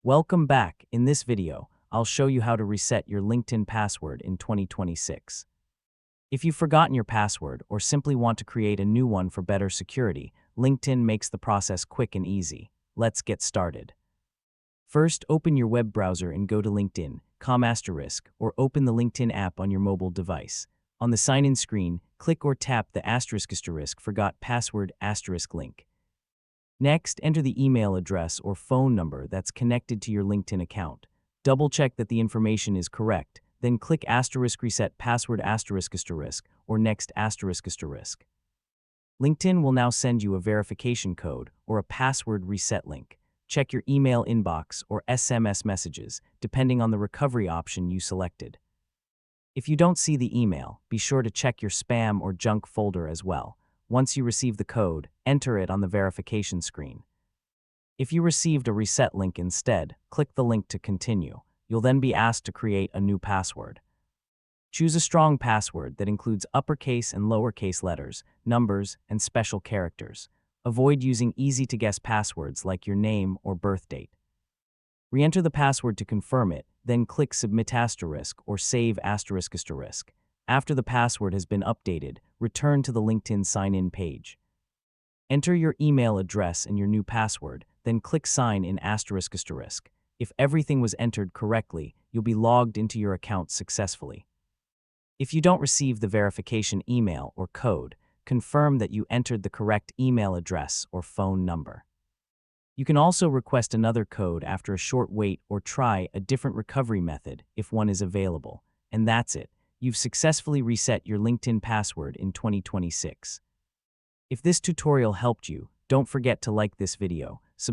Welcome back. In this video, I'll show you how to reset your LinkedIn password in 2026. If you've forgotten your password or simply want to create a new one for better security, LinkedIn makes the process quick and easy. Let's get started. First, open your web browser and go to LinkedIn.com or open the LinkedIn app on your mobile device. On the sign-in screen, click or tap the *forgot password link. Next, enter the email address or phone number that's connected to your LinkedIn account. Double-check that the information is correct, then click *reset password or next *. LinkedIn will now send you a verification code or a password reset link. Check your email inbox or SMS messages, depending on the recovery option you selected. If you don't see the email, be sure to check your spam or junk folder as well. Once you receive the code, enter it on the verification screen. If you received a reset link instead, click the link to continue. You'll then be asked to create a new password. Choose a strong password that includes uppercase and lowercase letters, numbers, and special characters. Avoid using easy-to-guess passwords like your name or birth date. Re-enter the password to confirm it, then click Submit * or Save *. After the password has been updated, return to the LinkedIn sign-in page. Enter your email address and your new password, then click Sign in *. If everything was entered correctly, you'll be logged into your account successfully. If you don't receive the verification email or code, confirm that you entered the correct email address or phone number. You can also request another code after a short wait or try a different recovery method if one is available. And that's it. You've successfully reset your LinkedIn password in 2026. If this tutorial helped you, don't forget to like this video, subscribe